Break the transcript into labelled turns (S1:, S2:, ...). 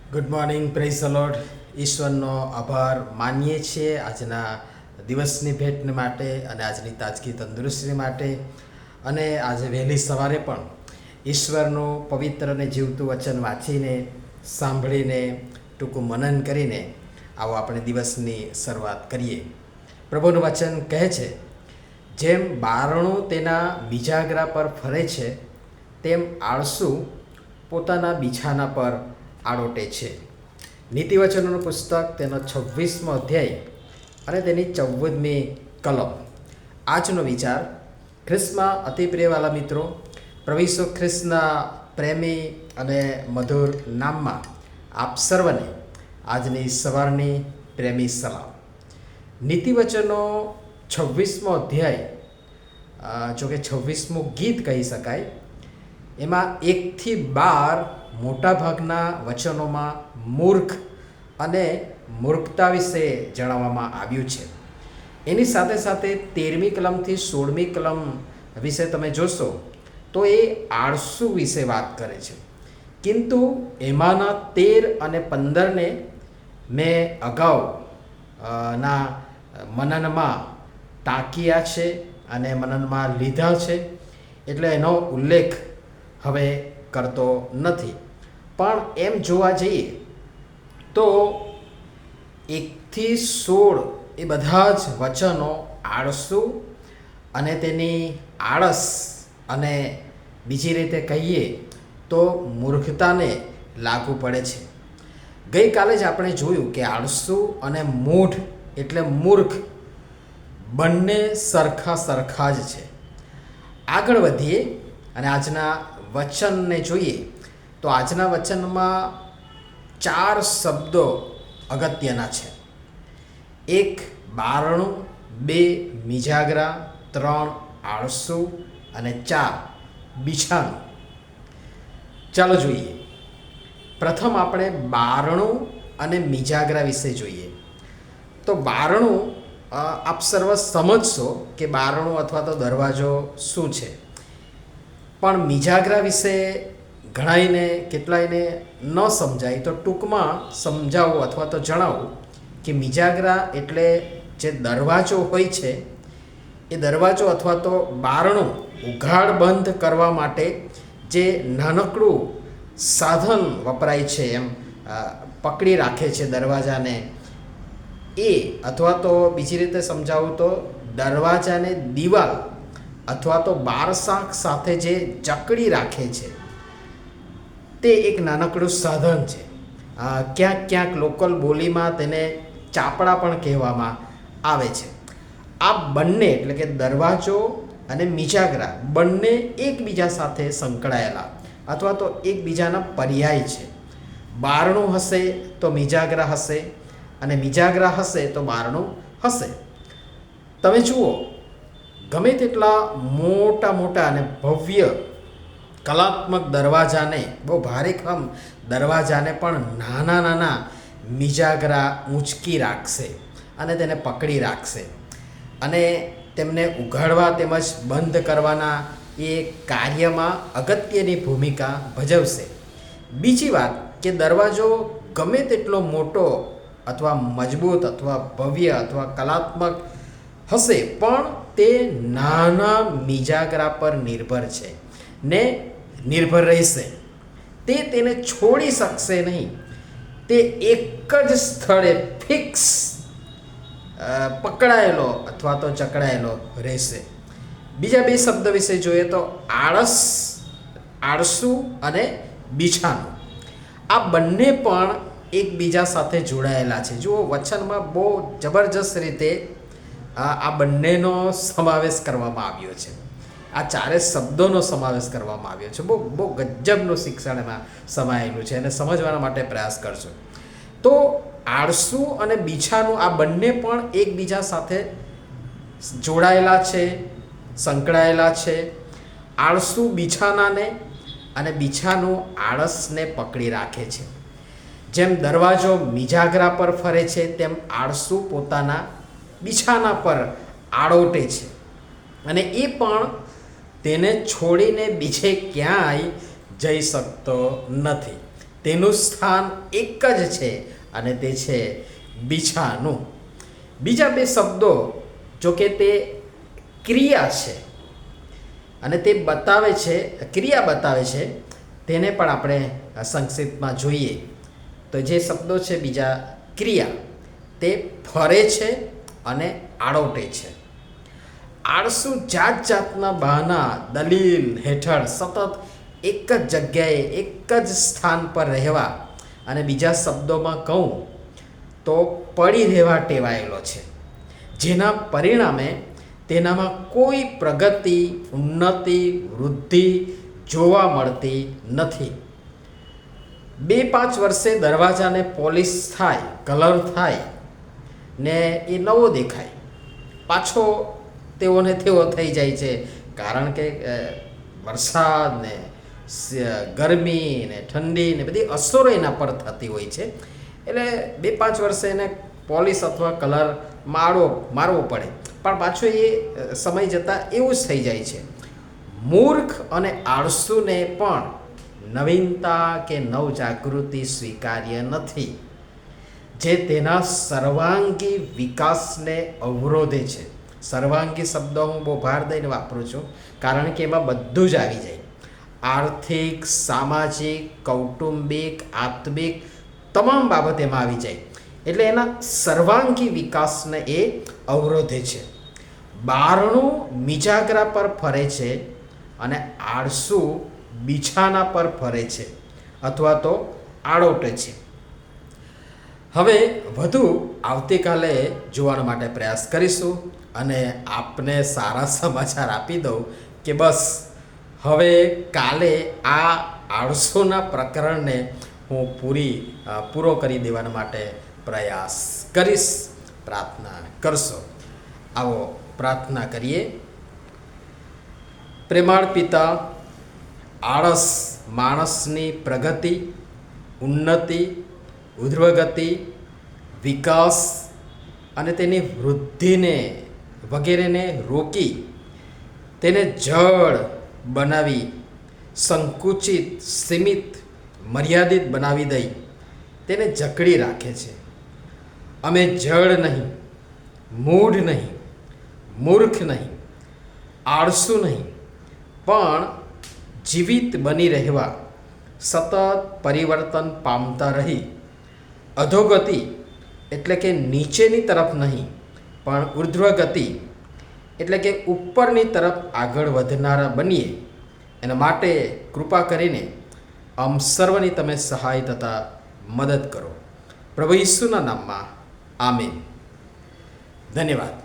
S1: Good morning, praise the Lord. ઈશ્વરનો આભાર માનીએ છીએ આજના દિવસની ભેટ માટે અને આજની તાજગી તંદુરસ્તી માટે. અને આજે વહેલી સવારે પણ ઈશ્વરનું પવિત્ર અને જીવતું વચન વાંચીને, સાંભળીને, ટૂંકું મનન કરીને આવો આપણે દિવસની શરૂઆત કરીએ. પ્રભુનું વચન કહે છે, જેમ બારણું તેના બીજાગરા પર ફરે છે, તેમ આળસુ પોતાના બિછાના પર આડોટે છે. નીતિવચનોનું પુસ્તક તેનો 26મો અધ્યાય અને તેની 14મી કલમ. આજનો વિચાર ખ્રિસ્તમાં અતિ પ્રિયવાલા મિત્રો, પ્રભુ ઈસુ ખ્રિસ્તના પ્રેમી અને મધુર નામમાં આપ સર્વને આજની સવારની પ્રેમી સલામ. નીતિવચનો 26મો અધ્યાય, જોકે 26મું ગીત કહી શકાય, એમાં 1-12 મોટાભાગના વચનોમાં મૂર્ખ અને મૂર્ખતા વિશે જણાવવામાં આવ્યું છે. એની સાથે સાથે 13મી કલમથી 16મી કલમ વિશે તમે જોશો તો એ આળસુ વિશે વાત કરે છે. કિંતુ એમાંના 13 અને 15ને મેં અગાઉ ના મનનમાં ટાંક્યા છે અને મનનમાં લીધા છે, એટલે એનો ઉલ્લેખ હવે કરતો નથી. પણ એમ જોવા જઈએ તો 1-16 એ બધા જ વચનો આળસુ અને તેની આળસ અને બીજી રીતે કહીએ તો મૂર્ખતાને લાગુ પડે છે. ગઈકાલે જ આપણે જોયું કે આળસુ અને મૂઢ એટલે મૂર્ખ બંને સરખા જ છે. આગળ વધીએ અને આજના વચનને જોઈએ તો આજના વચનમાં 4 શબ્દો અગત્યના છે. 1 બારણું, 2 મિજાગરા, 3 આળસુ અને 4 બિછાનું. ચાલો જોઈએ. પ્રથમ આપણે બારણું અને મિજાગરા વિશે જોઈએ. તો બારણું આપ સર્વ સમજશો કે બારણું અથવા તો દરવાજો શું છે, પણ મિજાગરા વિશે ઘણાઈને કેટલાયને ન સમજાય, તો ટૂંકમાં સમજાવું અથવા તો જણાવું કે મિજાગરા એટલે જે દરવાજો હોય છે, એ દરવાજો અથવા તો બારણું ઉઘાડ બંધ કરવા માટે જે નાનકડું સાધન વપરાય છે, એમ પકડી રાખે છે દરવાજાને, એ અથવા તો બીજી રીતે સમજાવું તો દરવાજાને દિવાલ અથવા તો બારશાખ સાથે જે જકડી રાખે છે, તે એક નાનકડું સાધન છે. ક્યાંક લોકલ બોલીમાં તેને ચાપડા પણ કહેવામાં આવે છે. આ બંને એટલે કે દરવાજો અને મિજાગરા બંને એકબીજા સાથે સંકળાયેલા અથવા તો એકબીજાના પર્યાય છે. બારણું હશે તો મિજાગરા હશે, અને મિજાગરા હશે તો બારણું હશે. તમે જુઓ, ગમે તેટલા મોટા અને ભવ્ય કલાત્મક દરવાજાને, બહુ ભારેખમ દરવાજાને પણ નાના મિજાગરા ઊંચકી રાખશે અને તેને પકડી રાખશે અને તેમને ઉઘાડવા તેમજ બંધ કરવાના એ કાર્યમાં અગત્યની ભૂમિકા ભજવશે. બીજી વાત કે દરવાજો ગમે તેટલો મોટો અથવા મજબૂત અથવા ભવ્ય અથવા કલાત્મક હશે, પણ તે નાના મિજાગરા પર નિર્ભર છે ને નિર્ભર રહેશે. તે તેને છોડી શકશે નહીં. તે એક જ સ્થળે ફિક્સ પકડાયેલો અથવા તો જકડાયેલો રહેશે. બીજા 2 શબ્દ વિશે જોઈએ તો આળસુ અને બિછાનું. આ બંને પણ એકબીજા સાથે જોડાયેલા છે. જુઓ, વચનમાં બહુ જબરજસ્ત રીતે આ બંનેનો સમાવેશ કરવામાં આવ્યો છે. આ 4 શબ્દોનો સમાવેશ કરવામાં આવ્યો છે. બહુ ગજબનું શિક્ષણ એમાં સમાયેલું છે, અને સમજવાના માટે પ્રયાસ કરજો. તો આળસુ અને બિછાનું આ બંને પણ એકબીજા સાથે જોડાયેલા છે, સંકળાયેલા છે. આળસુ બિછાનાને અને બિછાનું આળસને પકડી રાખે છે. જેમ દરવાજો મિજાગરા પર ફરે છે, તેમ આળસુ પોતાના બિછાના પર આડોટે છે, અને એ પણ તેને છોડીને બીજે ક્યાંય જઈ શકતો નથી. તેનું સ્થાન એક જ છે અને તે છે બીછાનું. બીજા બે શબ્દો જો કે તે ક્રિયા છે અને તે બતાવે છે, ક્રિયા બતાવે છે, તેને પણ આપણે સંક્ષિપ્તમાં જોઈએ તો જે શબ્દો છે બીજા ક્રિયા, તે ફરે છે અને આડોટે છે. આળસુ જાત જાતના બહાના દલીલ હેઠળ સતત એક જ જગ્યાએ એક જ સ્થાન પર રહેવા, અને બીજા શબ્દોમાં કહું તો પડી રહેવા ટેવાયેલો છે, જેના પરિણામે તેનામાં કોઈ પ્રગતિ, ઉન્નતિ, વૃદ્ધિ જોવા મળતી નથી. 2-5 વર્ષે દરવાજાને પોલિશ થાય, કલર થાય ને એ નવો દેખાય, પાછો તેઓને તેવો થઈ જાય છે, કારણ કે વરસાદ ને ગરમી ને ઠંડી ને બધી અસરો એના પર થતી હોય છે. એટલે 2-5 વર્ષે એને પોલિશ અથવા કલર મારવો પડે, પણ પાછો એ સમય જતાં એવું જ થઈ જાય છે. મૂર્ખ અને આળસુને પણ નવીનતા કે નવજાગૃતિ સ્વીકાર્ય નથી, જે તેના સર્વાંગી વિકાસને અવરોધે છે. સર્વાંગી શબ્દ હું બહુ ભાર દઈને વાપરું છું, કારણ કે એમાં બધું જ આવી જાય. આર્થિક, સામાજિક, કૌટુંબિક, આત્મિક તમામ બાબત એમાં આવી જાય. એટલે એના સર્વાંગી વિકાસને એ અવરોધે છે. બારણું મિજાગરા પર ફરે છે અને આળસુ બીછાના પર ફરે છે અથવા તો આડોટે છે. હવે વધુ આવતીકાલે જોવા માટે પ્રયાસ કરીશું અને આપને સારા સમાચાર આપી દઉં કે બસ હવે કાલે આ આળસુના પ્રકરણને હું પૂરો કરી દેવાના માટે પ્રયાસ કરીશ. પ્રાર્થના કરશો. આવો પ્રાર્થના કરીએ. પ્રેમાળ પિતા, આળસ માણસની પ્રગતિ, ઉન્નતિ, ઉધ્વગતિ, વિકાસ અને તેની વૃદ્ધિને વગેરેને રોકી તેને જડ બનાવી, સંકુચિત, સીમિત, મર્યાદિત બનાવી દઈ તેને જકડી રાખે છે. અમે જડ નહીં, મૂઢ નહીં, મૂર્ખ નહીં, આળસુ નહીં, પણ જીવિત બની રહેવા, સતત પરિવર્તન પામતા રહી, અધોગતિ એટલે કે નીચેની તરફ નહીં પણ ઉર્ધ્વગતિ એટલે કે ઉપરની તરફ આગળ વધનારા બનીએ, એના માટે કૃપા કરીને આમ સર્વની તમે સહાય તથા મદદ કરો. પ્રભુ ઈસુના નામમાં આમીન. ધન્યવાદ.